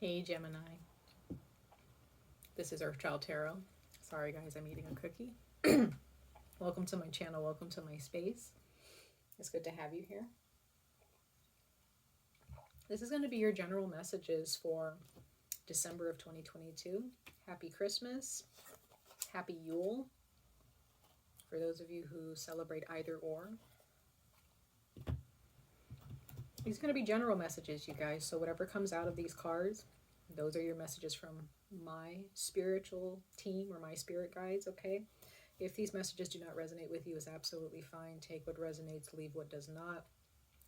Hey Gemini, this is Earthchild Tarot. Sorry guys, I'm eating a cookie. Welcome to my channel, welcome to my space. It's good to have you here. This is going to be your general messages for December of 2022. Happy Christmas, happy Yule, for those of you who celebrate either or. These are going to be general messages, you guys, so whatever comes out of these cards, those are your messages from my spiritual team or my spirit guides, okay? If these messages do not resonate with you, is absolutely fine. Take what resonates, leave what does not.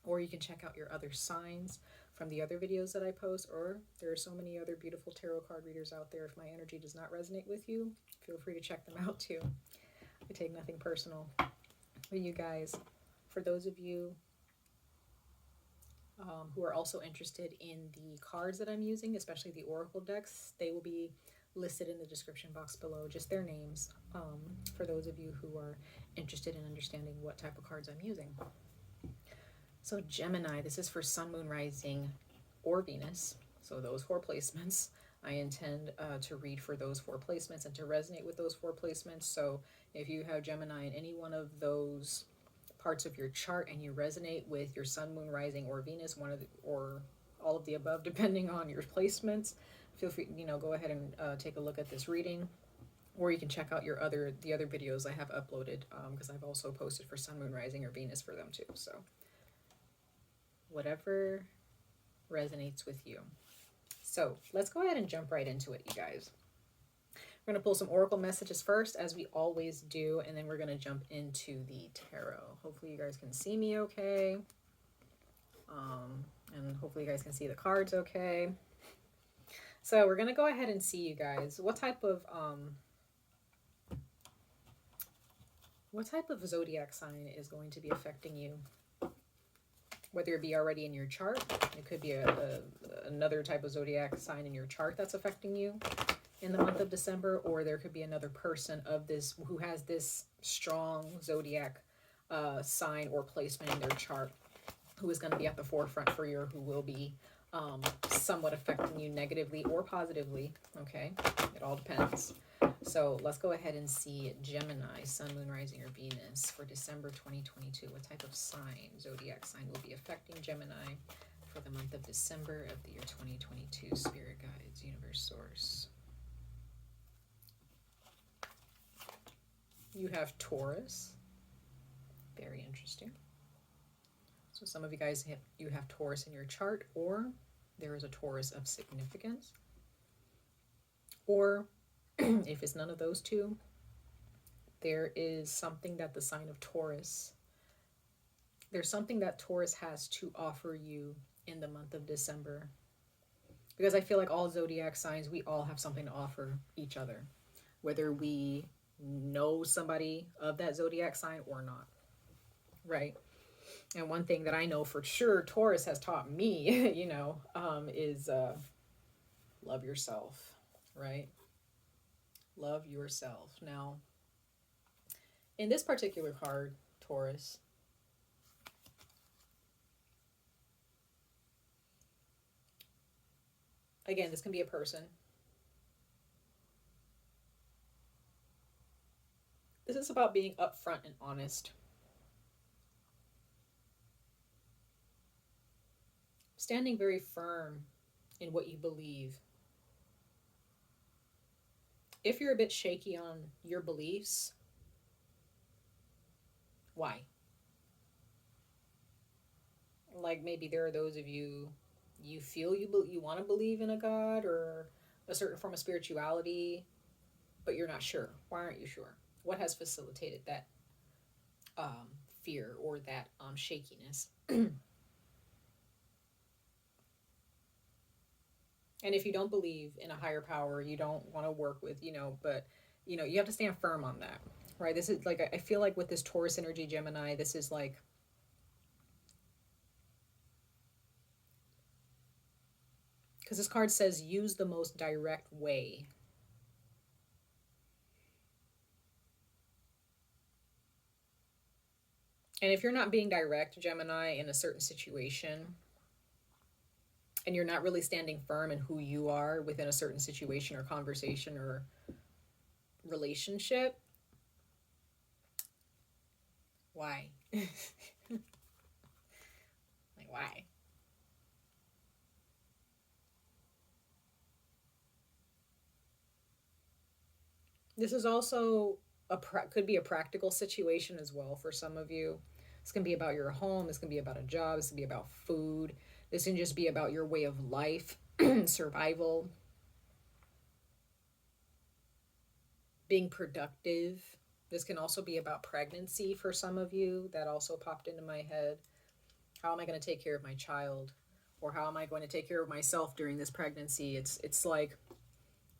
Or you can check out your other signs from the other videos that I post, or there are so many other beautiful tarot card readers out there. If my energy does not resonate with you, feel free to check them out too. I take nothing personal. But you guys, for those of you who are also interested in the cards that I'm using, especially the Oracle decks, they will be listed in the description box below, just their names, for those of you who are interested in understanding what type of cards I'm using. So Gemini, this is for Sun, Moon, Rising, or Venus. So those 4 placements, I intend to read for those 4 placements and to resonate with those 4 placements. So if you have Gemini in any one of those parts of your chart and you resonate with your Sun, Moon, Rising, or Venus, one of the, or all of the above, depending on your placements, feel free, go ahead and take a look at this reading, or you can check out the other videos I have uploaded, because I've also posted for Sun, Moon, Rising, or Venus for them too. So whatever resonates with you. So let's go ahead and jump right into it, you guys. We're going to pull some oracle messages first, as we always do, and then we're going to jump into the tarot. Hopefully you guys can see me okay. And hopefully you guys can see the cards okay. So we're going to go ahead and see, you guys, what type of zodiac sign is going to be affecting you. Whether it be already in your chart, it could be another type of zodiac sign in your chart that's affecting you in the month of December, or there could be another person of this who has this strong zodiac sign or placement in their chart who is going to be at the forefront for you, or who will be somewhat affecting you negatively or positively. Okay, it all depends. So let's go ahead and see Gemini, Sun, Moon, Rising, or Venus for December 2022. What type of sign, zodiac sign, will be affecting Gemini for the month of December of the year 2022? Spirit guides, universe, source. You have Taurus. Very interesting. So some of you guys you have Taurus in your chart, or there is a Taurus of significance. Or if it's none of those two, there is something that the sign of Taurus, there's something that Taurus has to offer you in the month of December. Because I feel like all zodiac signs, we all have something to offer each other, whether we know somebody of that zodiac sign or not, right? And one thing that I know for sure Taurus has taught me, is love yourself, right? Love yourself. Now, in this particular card, Taurus, again, this can be a person. This is about being upfront and honest. Standing very firm in what you believe. If you're a bit shaky on your beliefs, why? Like maybe there are those of you, you feel you want to believe in a God or a certain form of spirituality, but you're not sure. Why aren't you sure? What has facilitated that fear or that shakiness? And if you don't believe in a higher power, you don't want to work with, but, you have to stand firm on that, right? This is like, I feel like with this Taurus energy, Gemini, this is like, because this card says use the most direct way. And if you're not being direct, Gemini, in a certain situation, and you're not really standing firm in who you are within a certain situation or conversation or relationship. Why? Like, why? This is also could be a practical situation as well for some of you. It's going to be about your home. It's going to be about a job. It's going to be about food. This can just be about your way of life, survival, being productive. This can also be about pregnancy for some of you. That also popped into my head. How am I going to take care of my child? Or how am I going to take care of myself during this pregnancy? It's like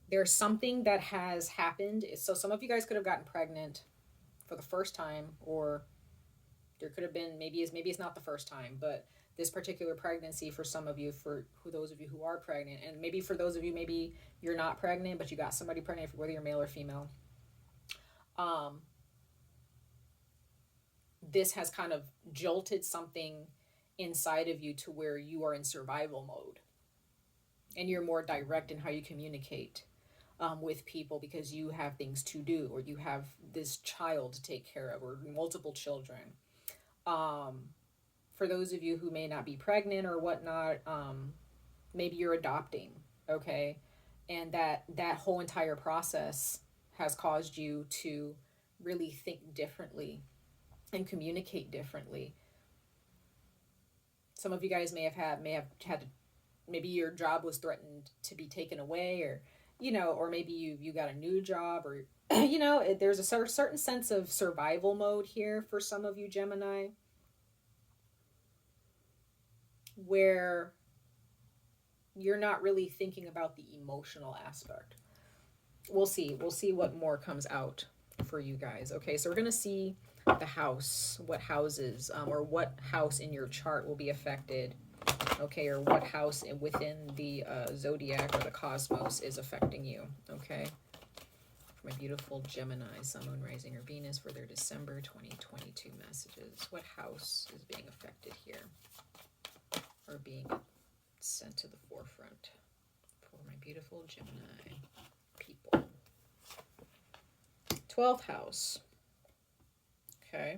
there's something that has happened. So some of you guys could have gotten pregnant for the first time, or there could have been, maybe it's not the first time, but this particular pregnancy for some of you, for those of you who are pregnant, and maybe for those of you, maybe you're not pregnant, but you got somebody pregnant, whether you're male or female. This has kind of jolted something inside of you to where you are in survival mode, and you're more direct in how you communicate with people, because you have things to do, or you have this child to take care of, or multiple children. For those of you who may not be pregnant or whatnot, maybe you're adopting, okay? And that whole entire process has caused you to really think differently and communicate differently. Some of you guys may have had to, maybe your job was threatened to be taken away, or or maybe you got a new job, or there's a certain sense of survival mode here for some of you Gemini, where you're not really thinking about the emotional aspect. We'll see what more comes out for you guys. Okay, so we're gonna see the house, what houses, or what house in your chart will be affected, okay, or what house within the zodiac or the cosmos is affecting you, okay? For my beautiful Gemini, Sun, Moon, Rising, or Venus, for their December 2022 messages. What house is being affected here, or being sent to the forefront for my beautiful Gemini people? 12th house. Okay.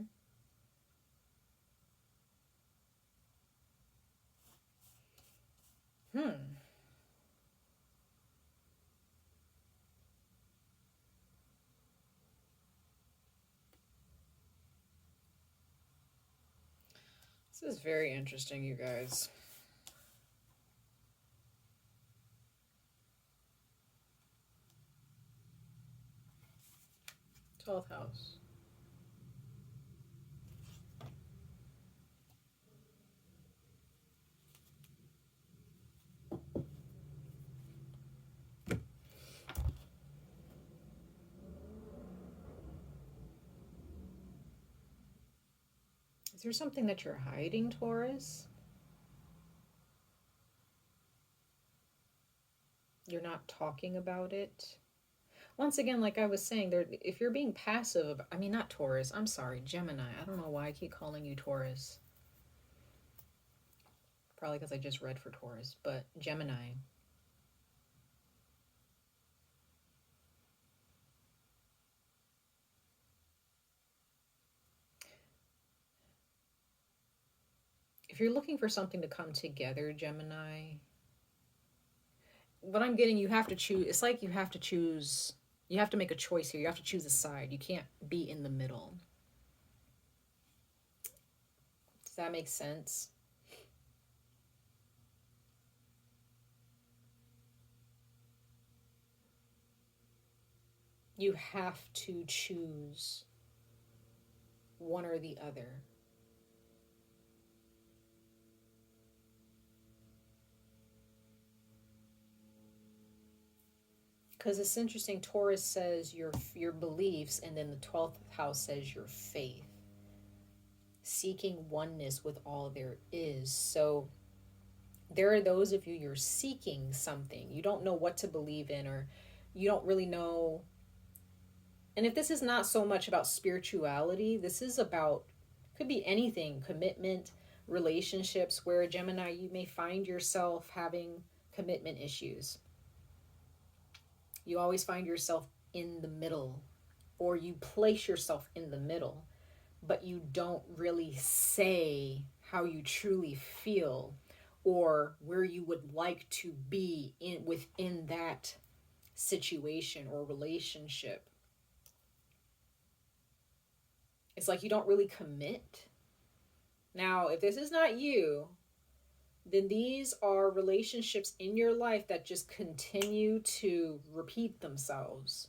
This is very interesting, you guys. Twelfth house. Is there something that you're hiding, Taurus? You're not talking about it? Once again, like I was saying, if you're being passive, I mean, not Taurus, I'm sorry, Gemini. I don't know why I keep calling you Taurus. Probably because I just read for Taurus, but Gemini. If you're looking for something to come together, Gemini, what I'm getting, you have to choose. It's like you have to choose. You have to make a choice here. You have to choose a side. You can't be in the middle. Does that make sense? You have to choose one or the other. Because it's interesting, Taurus says your beliefs, and then the 12th house says your faith. Seeking oneness with all there is. So there are those of you, you're seeking something. You don't know what to believe in, or you don't really know. And if this is not so much about spirituality, this is about, could be anything, commitment, relationships where, Gemini, you may find yourself having commitment issues. You always find yourself in the middle, or you place yourself in the middle, but you don't really say how you truly feel or where you would like to be within that situation or relationship. It's like you don't really commit. Now, if this is not you, then these are relationships in your life that just continue to repeat themselves.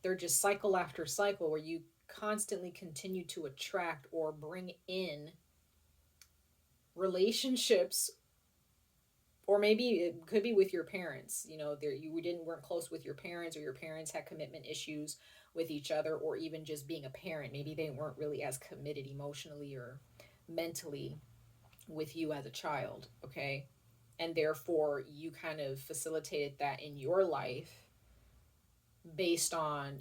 They're just cycle after cycle where you constantly continue to attract or bring in relationships, or maybe it could be with your parents. You know, weren't close with your parents, or your parents had commitment issues with each other, or even just being a parent. Maybe they weren't really as committed emotionally or mentally with you as a child, okay? And therefore you kind of facilitated that in your life based on,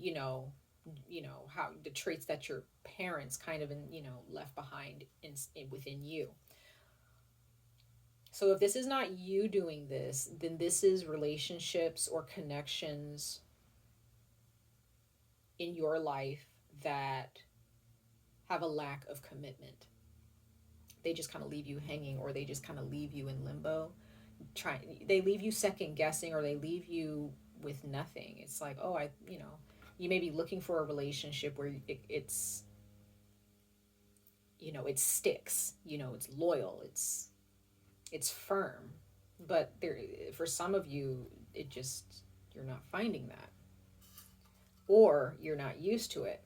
how the traits that your parents kind of, left behind within you. So if this is not you doing this, then this is relationships or connections in your life that have a lack of commitment. They just kind of leave you hanging, or they just kind of leave you in limbo. They leave you second guessing, or they leave you with nothing. It's like, oh, you may be looking for a relationship where it's it sticks, it's loyal, it's firm, but for some of you, you're not finding that, or you're not used to it,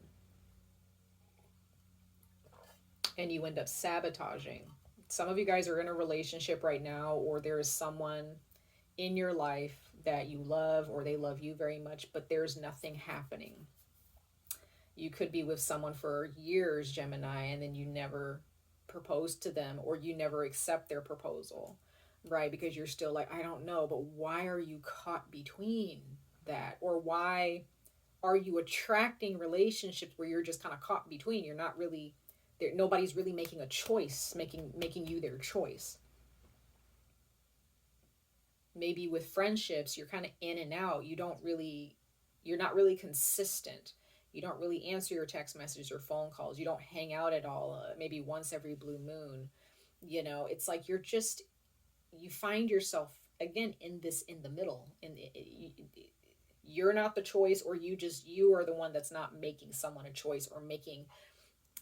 and you end up sabotaging. Some of you guys are in a relationship right now, or there is someone in your life that you love, or they love you very much, but there's nothing happening. You could be with someone for years, Gemini, and then you never propose to them, or you never accept their proposal, right? Because you're still like, I don't know, but why are you caught between that? Or why are you attracting relationships where you're just kind of caught between? You're not really there. Nobody's really making a choice, making you their choice. Maybe with friendships, you're kind of in and out. You're not really consistent. You don't really answer your text messages or phone calls. You don't hang out at all, maybe once every blue moon. It's like you find yourself again in the middle. You're not the choice, or you are the one that's not making someone a choice, or making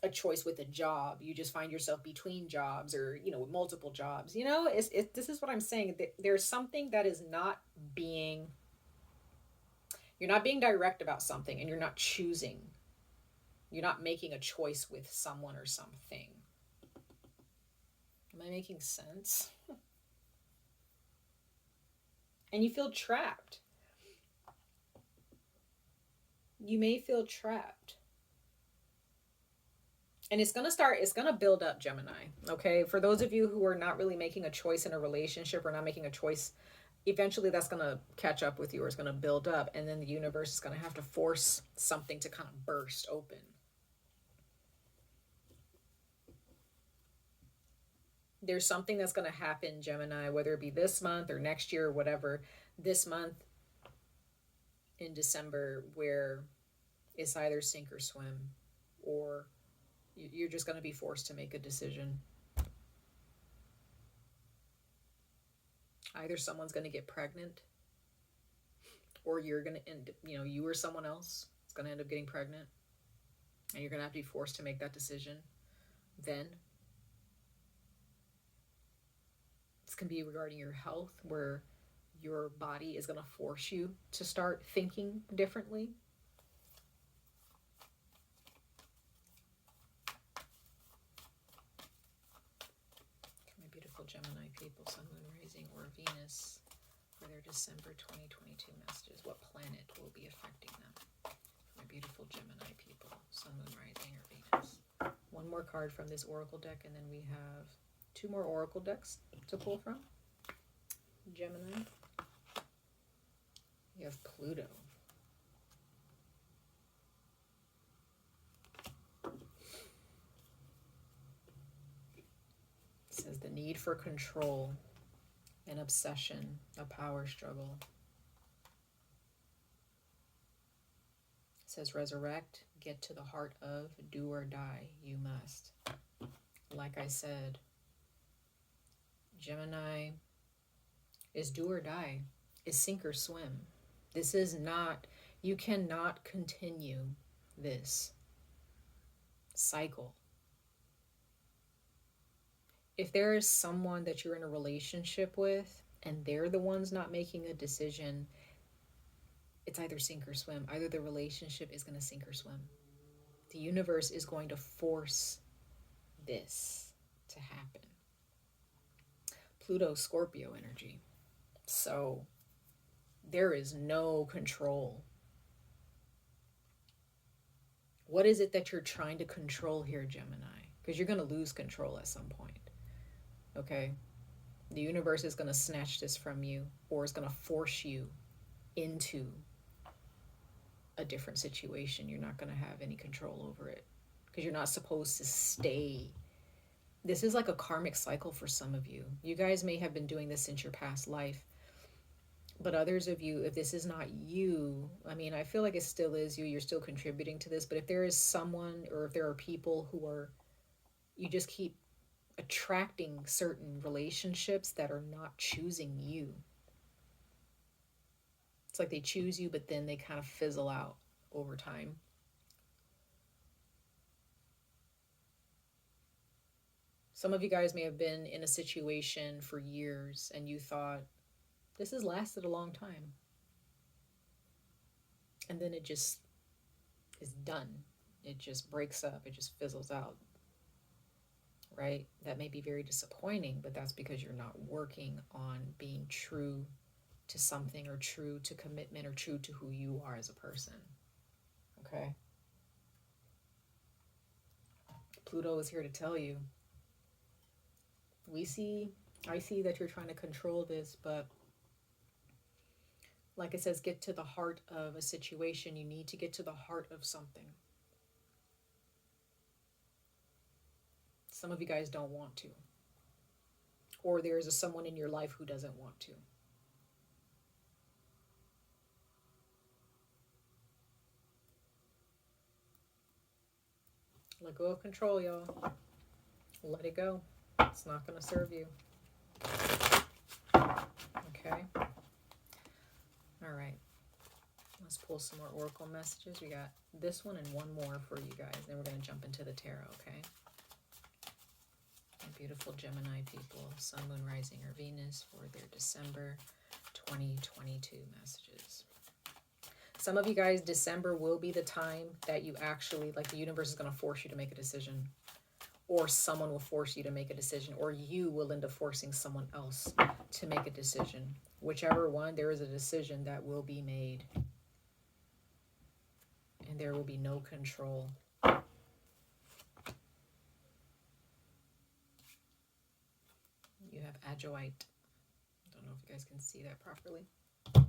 a choice with a job. You just find yourself between jobs, or multiple jobs. This is what I'm saying. There's something that is not being. You're not being direct about something, and you're not choosing. You're not making a choice with someone or something. Am I making sense? And you feel trapped. You may feel trapped. And it's going to build up, Gemini. Okay. For those of you who are not really making a choice in a relationship, or not making a choice, eventually that's going to catch up with you, or it's going to build up. And then the universe is going to have to force something to kind of burst open. There's something that's going to happen, Gemini, whether it be this month or next year or whatever, this month in December, where it's either sink or swim, or you're just going to be forced to make a decision. Either someone's going to get pregnant, or you're going to end, you or someone else is going to end up getting pregnant, and you're going to have to be forced to make that decision. Then this can be regarding your health, where your body is going to force you to start thinking differently. My beautiful Gemini people, Sun, Moon, Rising, or Venus, for their December 2022 messages. What planet will be affecting them? My beautiful Gemini people, Sun, Moon, Rising, or Venus. One more card from this oracle deck, and then we have 2 more oracle decks to pull from. Gemini. You have Pluto. need for control, an obsession, a power struggle. It says resurrect, get to the heart of, do or die, you must. Like I said, Gemini is do or die, is sink or swim. This is not, you cannot continue this cycle. If there is someone that you're in a relationship with and they're the ones not making a decision, it's either sink or swim. Either the relationship is going to sink or swim. The universe is going to force this to happen. Pluto, Scorpio energy. So there is no control. What is it that you're trying to control here, Gemini? Because you're going to lose control at some point. Okay? The universe is going to snatch this from you, or is going to force you into a different situation. You're not going to have any control over it because you're not supposed to stay. This is like a karmic cycle for some of you. You guys may have been doing this since your past life. But others of you, if this is not you, I mean, I feel like it still is you. You're still contributing to this. But if there is someone, or if there are people who are, you just keep attracting certain relationships that are not choosing you. It's like they choose you, but then they kind of fizzle out over time. Some of you guys may have been in a situation for years and you thought, this has lasted a long time. And then it just is done. It just breaks up. It just fizzles out. Right? That may be very disappointing, but that's because you're not working on being true to something, or true to commitment, or true to who you are as a person. Okay? Pluto is here to tell you. I see that you're trying to control this, but like it says, get to the heart of a situation. You need to get to the heart of something. Some of you guys don't want to. Or there is someone in your life who doesn't want to. Let go of control, y'all. Let it go. It's not going to serve you. Okay? All right. Let's pull some more oracle messages. We got this one and one more for you guys. Then we're going to jump into the tarot, okay? Beautiful Gemini people, Sun, Moon, Rising, or Venus for their December 2022 messages. Some of you guys, December will be the time that you actually, like, the universe is going to force you to make a decision. Or someone will force you to make a decision. Or you will end up forcing someone else to make a decision. Whichever one, there is a decision that will be made. And there will be no control. You have Waite. I don't know if you guys can see that properly. I'm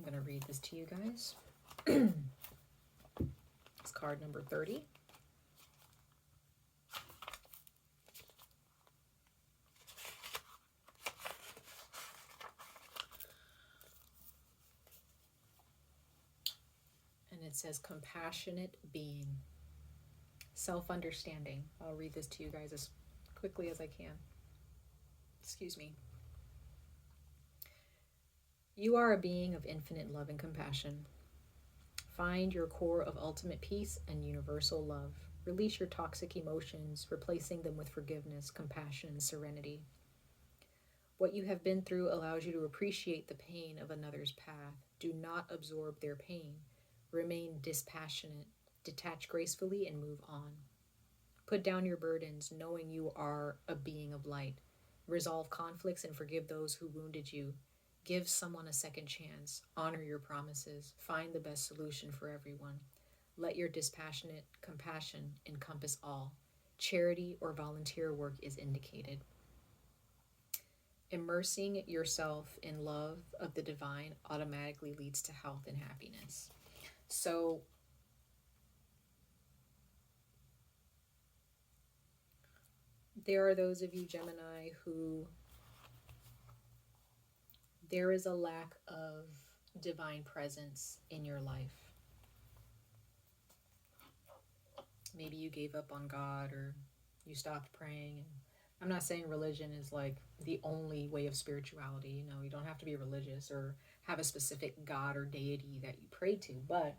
going to read this to you guys. It's card number 30. And it says compassionate being. Self-understanding. I'll read this to you guys as quickly as I can. Excuse me. You are a being of infinite love and compassion. Find your core of ultimate peace and universal love. Release your toxic emotions, replacing them with forgiveness, compassion, and serenity. What you have been through allows you to appreciate the pain of another's path. Do not absorb their pain. Remain dispassionate. Detach gracefully and move on. Put down your burdens, knowing you are a being of light. Resolve conflicts and forgive those who wounded you. Give someone a second chance. Honor your promises. Find the best solution for everyone. Let your dispassionate compassion encompass all. Charity or volunteer work is indicated. Immersing yourself in love of the divine automatically leads to health and happiness. So, There are those of you, Gemini, who there is a lack of divine presence in your life. Maybe you gave up on God, or you stopped praying. And I'm not saying religion is like the only way of spirituality. You know, you don't have to be religious or have a specific God or deity that you pray to, but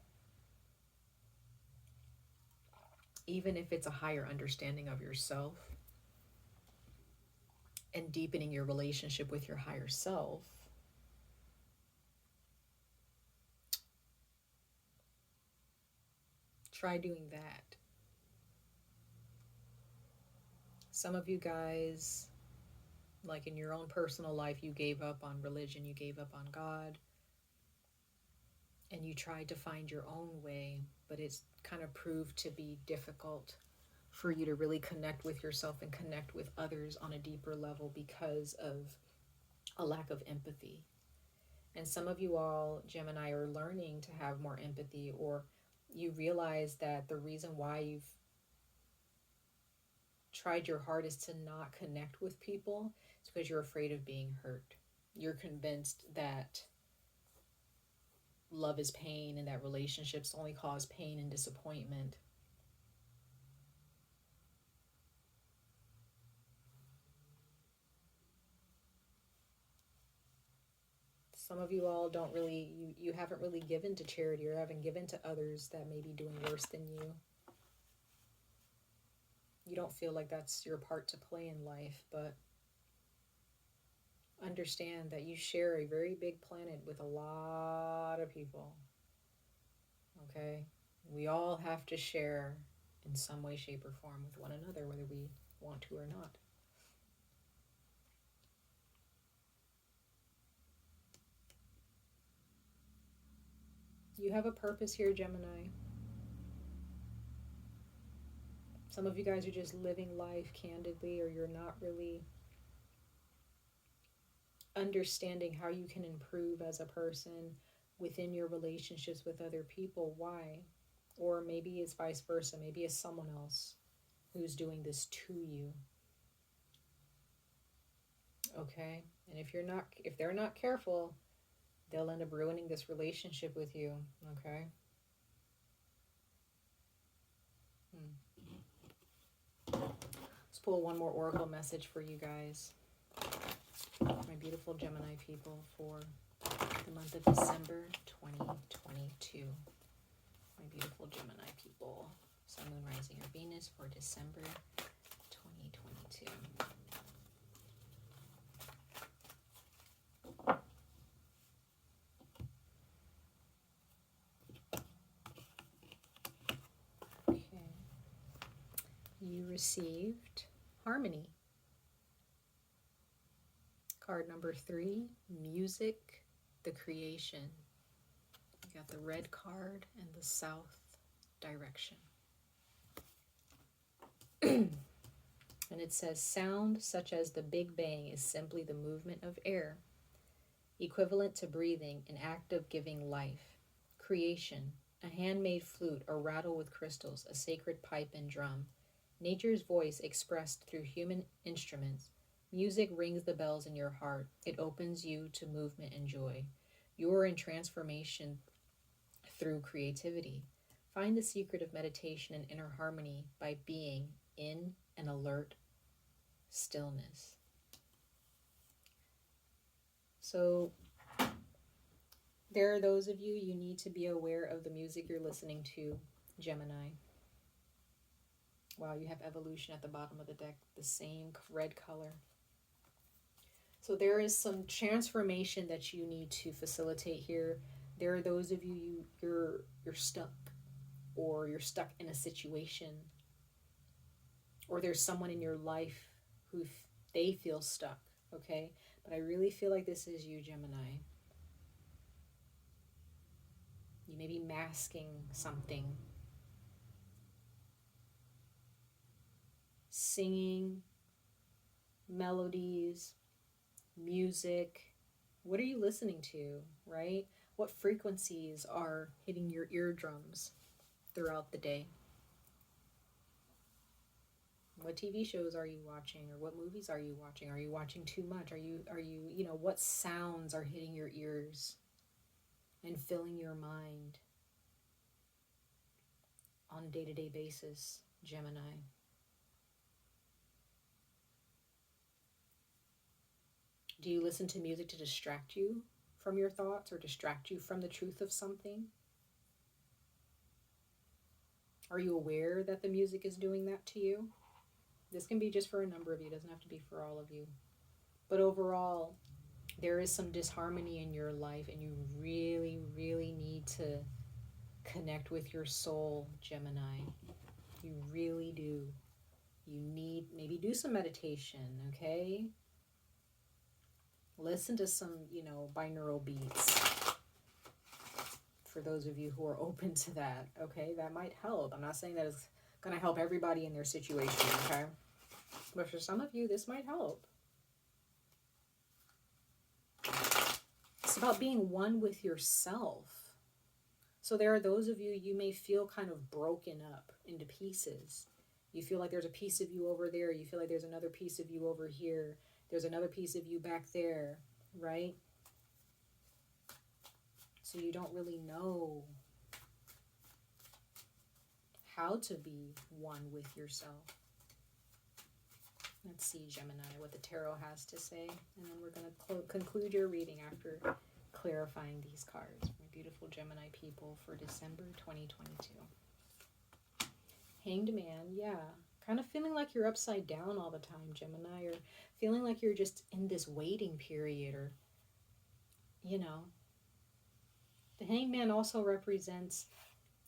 even if it's a higher understanding of yourself and deepening your relationship with your higher self, try doing that. Some of you guys, like in your own personal life, you gave up on religion, you gave up on God, and you tried to find your own way, but it's kind of proved to be difficult for you to really connect with yourself and connect with others on a deeper level because of a lack of empathy. And some of you all, Gemini, are learning to have more empathy, or you realize that the reason why you've tried your hardest to not connect with people is because you're afraid of being hurt. You're convinced that love is pain and that relationships only cause pain and disappointment. Some of you all don't really, you haven't really given to charity or haven't given to others that may be doing worse than you. You don't feel like that's your part to play in life, but understand that you share a very big planet with a lot of people. Okay? We all have to share in some way, shape, or form with one another, whether we want to or not. You have a purpose here, Gemini. Some of you guys are just living life candidly, or you're not really understanding how you can improve as a person within your relationships with other people. Why? Or maybe it's vice versa. Maybe it's someone else who's doing this to you. Okay? And if they're not careful, they'll end up ruining this relationship with you. Okay? Let's pull one more oracle message for you guys, my beautiful Gemini people, for the month of December 2022. My beautiful Gemini people, Sun, Moon, Rising, or Venus for December 2022. Okay. You received Harmony. Card number 3, Music, the Creation. You got the red card and the south direction. And it says, sound such as the Big Bang is simply the movement of air, equivalent to breathing, an act of giving life. Creation, a handmade flute or rattle with crystals, a sacred pipe and drum. Nature's voice expressed through human instruments. Music rings the bells in your heart. It opens you to movement and joy. You are in transformation through creativity. Find the secret of meditation and inner harmony by being in an alert stillness. So there are those of you, you need to be aware of the music you're listening to, Gemini. Wow, you have evolution at the bottom of the deck, the same red color. So there is some transformation that you need to facilitate here. There are those of you, you're stuck, or you're stuck in a situation, or there's someone in your life who they feel stuck, okay? But I really feel like this is you, Gemini. You may be masking something. Singing, melodies, music. What are you listening to, right? What frequencies are hitting your eardrums throughout the day? What TV shows are you watching, or what movies are you watching? Are you watching too much? Are you, what sounds are hitting your ears and filling your mind on a day-to-day basis, Gemini? Do you listen to music to distract you from your thoughts or distract you from the truth of something? Are you aware that the music is doing that to you? This can be just for a number of you. It doesn't have to be for all of you. But overall, there is some disharmony in your life, and you really, really need to connect with your soul, Gemini. You really do. You need, maybe do some meditation, okay? Listen to some, binaural beats. For those of you who are open to that, okay? That might help. I'm not saying that it's going to help everybody in their situation, okay? But for some of you, this might help. It's about being one with yourself. So there are those of you, you may feel kind of broken up into pieces. You feel like there's a piece of you over there. You feel like there's another piece of you over here. There's another piece of you back there, right? So you don't really know how to be one with yourself. Let's see, Gemini, what the tarot has to say. And then we're going to conclude your reading after clarifying these cards. My beautiful Gemini people for December 2022. Hanged Man, yeah. Kind of feeling like you're upside down all the time, Gemini. Or feeling like you're just in this waiting period. Or, The Hanged Man also represents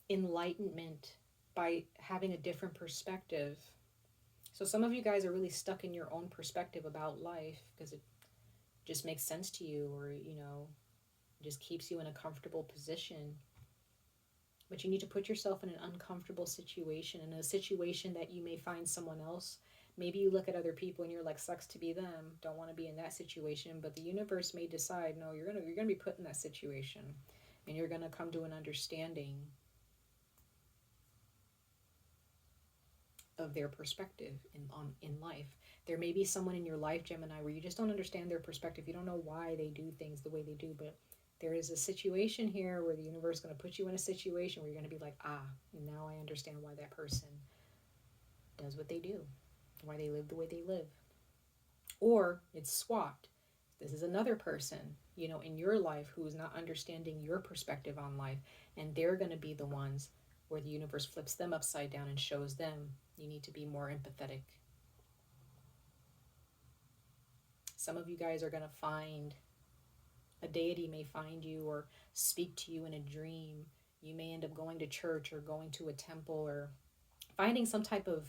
enlightenment by having a different perspective. So some of you guys are really stuck in your own perspective about life because it just makes sense to you, or, just keeps you in a comfortable position. But you need to put yourself in an uncomfortable situation, in a situation that you may find someone else. Maybe you look at other people and you're like, sucks to be them, don't want to be in that situation. But the universe may decide, no, you're gonna be put in that situation, and you're gonna come to an understanding of their perspective in life. There may be someone in your life, Gemini, where you just don't understand their perspective. You don't know why they do things the way they do, but there is a situation here where the universe is going to put you in a situation where you're going to be like, now I understand why that person does what they do, why they live the way they live. Or it's swapped. This is another person, in your life who is not understanding your perspective on life, and they're going to be the ones where the universe flips them upside down and shows them you need to be more empathetic. Some of you guys are going to find, a deity may find you or speak to you in a dream. You may end up going to church or going to a temple or finding some type of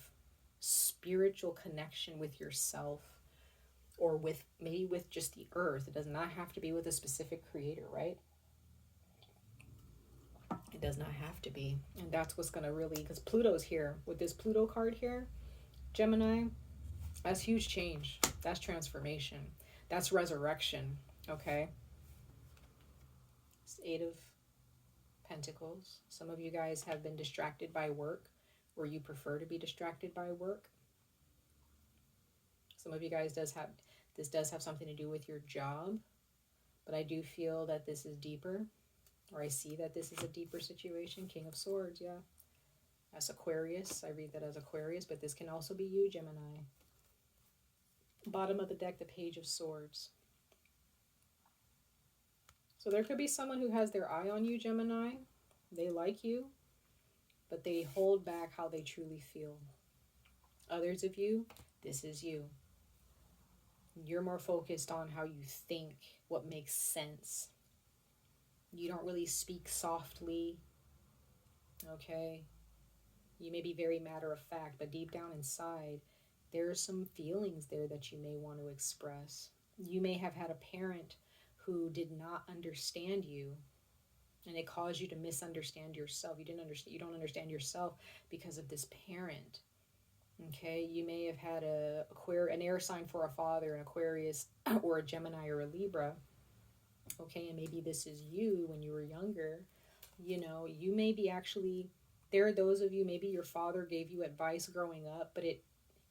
spiritual connection with yourself, or maybe with just the earth. It does not have to be with a specific creator, right? It does not have to be. And that's what's going to really, because Pluto's here. With this Pluto card here, Gemini, that's huge change. That's transformation. That's resurrection, okay? It's 8 of Pentacles. Some of you guys have been distracted by work, or you prefer to be distracted by work. Some of you guys does have something to do with your job, but I do feel that this is deeper, or I see that this is a deeper situation. King of Swords, yeah. As Aquarius, I read that as Aquarius, but this can also be you, Gemini. Bottom of the deck, the Page of Swords. So there could be someone who has their eye on you, Gemini. They like you, but they hold back how they truly feel. Others of you, this is you. You're more focused on how you think, what makes sense. You don't really speak softly, okay? You may be very matter of fact, but deep down inside, there are some feelings there that you may want to express. You may have had a parent who did not understand you, and it caused you to misunderstand yourself. You don't understand yourself because of this parent. Okay, you may have had an air sign for a father, an Aquarius, or a Gemini, or a Libra. Okay, and maybe this is you when you were younger. You may be there are those of you, maybe your father gave you advice growing up, but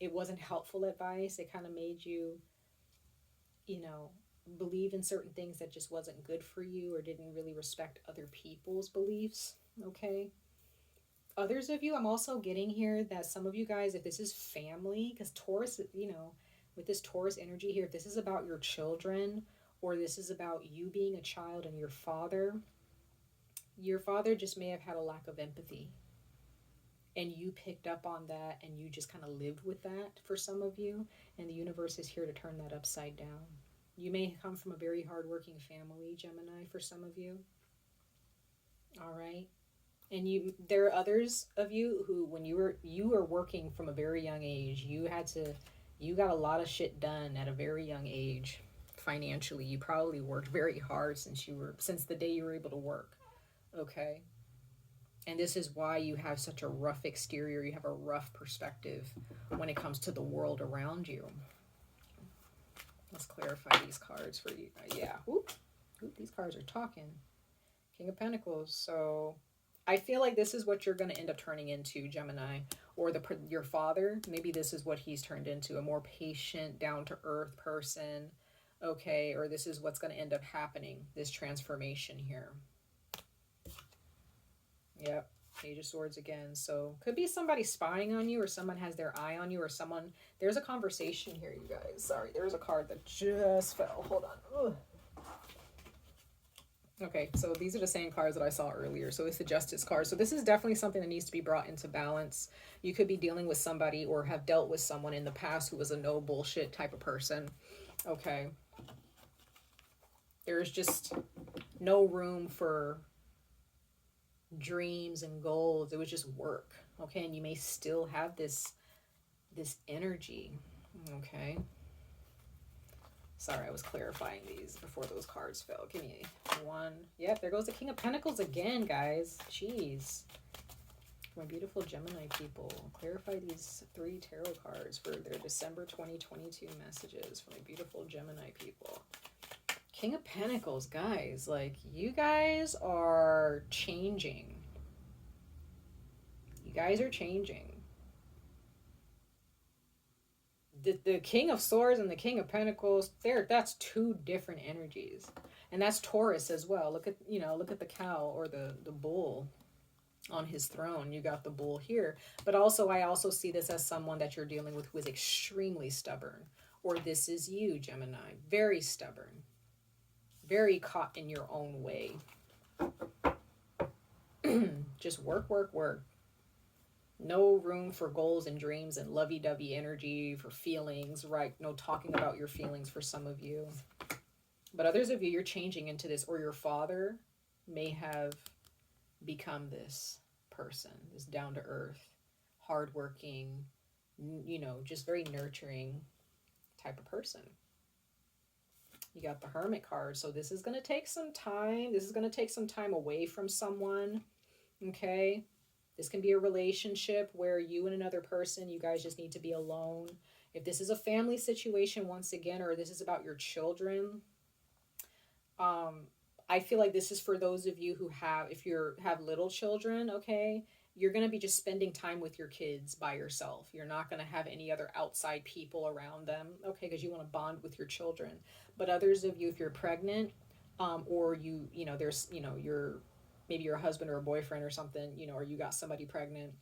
it wasn't helpful advice. It kind of made you, you know, believe in certain things that just wasn't good for you, or didn't really respect other people's beliefs. Okay. Others of you, I'm also getting here that some of you guys, if this is family, because Taurus, you know, with this Taurus energy here, if this is about your children, or this is about you being a child and your father just may have had a lack of empathy, and you picked up on that, and you just kind of lived with that for some of you, and the universe is here to turn that upside down. You may come from a very hardworking family, Gemini, for some of you. All right. And there are others of you who, when you were working from a very young age, you got a lot of shit done at a very young age. Financially, you probably worked very hard since the day you were able to work. Okay. And this is why you have such a rough exterior. You have a rough perspective when it comes to the world around you. Let's clarify these cards for you. Yeah. Oop, these cards are talking. King of Pentacles. So I feel like this is what you're going to end up turning into, Gemini, or your father. Maybe this is what he's turned into, a more patient, down-to-earth person. Okay, or this is what's going to end up happening, this transformation here. Yep, Page of Swords again. So could be somebody spying on you, or someone has their eye on you, or someone... There's a conversation here, you guys. Sorry, there's a card that just fell. Hold on. Ugh. Okay, so these are the same cards that I saw earlier. So it's the Justice card. So this is definitely something that needs to be brought into balance. You could be dealing with somebody, or have dealt with someone in the past who was a no bullshit type of person. Okay. There's just no room for dreams and goals. It was just work. Okay, and you may still have this energy. Okay. Sorry, I was clarifying these before those cards fell. Give me one. Yep, there goes the King of Pentacles again, guys. Jeez. My beautiful Gemini people, clarify these 3 tarot cards for their December 2022 messages for my beautiful Gemini people. King of Pentacles, guys. Like, you guys are changing. You guys are changing. The King of Swords and the King of Pentacles, that's 2 different energies. And that's Taurus as well. Look at the cow, or the bull on his throne. You got the bull here. But also, I also see this as someone that you're dealing with who is extremely stubborn. Or this is you, Gemini. Very stubborn. Very caught in your own way. Just work, work, work. No room for goals and dreams and lovey-dovey energy, for feelings, right? No talking about your feelings for some of you. But others of you, you're changing into this, or your father may have become this person, this down-to-earth, hardworking, just very nurturing type of person. You got the Hermit card. So this is going to take some time. This is going to take some time away from someone. Okay. This can be a relationship where you and another person, you guys just need to be alone. If this is a family situation, once again, or this is about your children, I feel like this is for those of you who if you have little children, okay, you're going to be just spending time with your kids by yourself. You're not going to have any other outside people around them, okay, because you want to bond with your children. But others of you, if you're pregnant, or maybe you're a husband or a boyfriend or something, or you got somebody pregnant,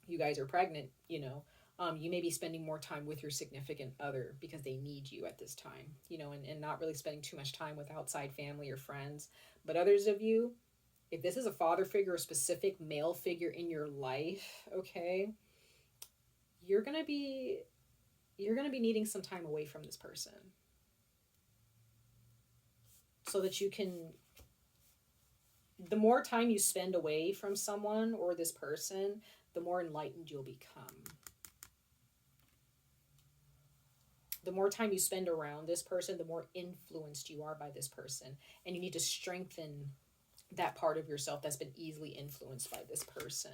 you guys are pregnant, you may be spending more time with your significant other because they need you at this time, and not really spending too much time with outside family or friends. But others of you, if this is a father figure, a specific male figure in your life, okay, you're going to be needing some time away from this person so that you can... The more time you spend away from someone or this person, the more enlightened you'll become. The more time you spend around this person, the more influenced you are by this person. And you need to strengthen that part of yourself that's been easily influenced by this person.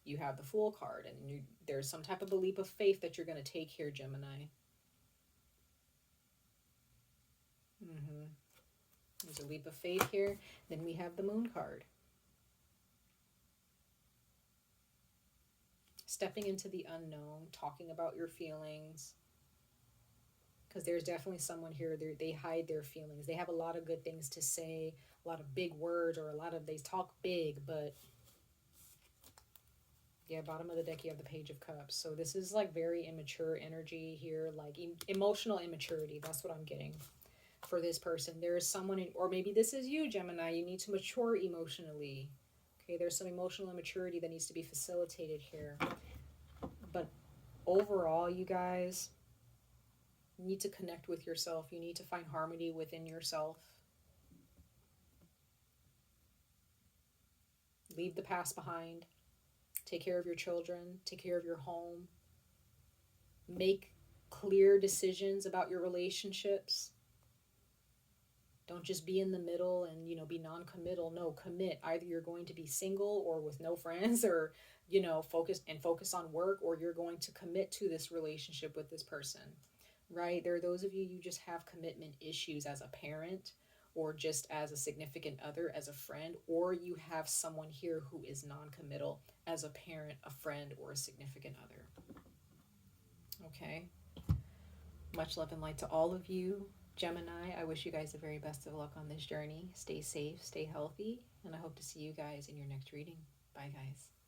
You have the Fool card, and there's some type of a leap of faith that you're going to take here, Gemini. There's a leap of faith here. Then we have the Moon card. stepping into the unknown, talking about your feelings. Because there's definitely someone here, they hide their feelings. They have a lot of good things to say, a lot of big words, or they talk big, but yeah, bottom of the deck, you have the Page of Cups. So this is like very immature energy here, like emotional immaturity. That's what I'm getting for this person. There is someone, or maybe this is you, Gemini. You need to mature emotionally. Okay, there's some emotional immaturity that needs to be facilitated here. But overall, you guys, you need to connect with yourself. You need to find harmony within yourself. Leave the past behind. Take care of your children. Take care of your home. Make clear decisions about your relationships. Don't just be in the middle and, be non-committal. No, commit. Either you're going to be single or with no friends, or, focus on work, or you're going to commit to this relationship with this person, right? There are those of you just have commitment issues as a parent, or just as a significant other, as a friend, or you have someone here who is non-committal as a parent, a friend, or a significant other. Okay. Much love and light to all of you. Gemini, I wish you guys the very best of luck on this journey. Stay safe, stay healthy, and I hope to see you guys in your next reading. Bye, guys.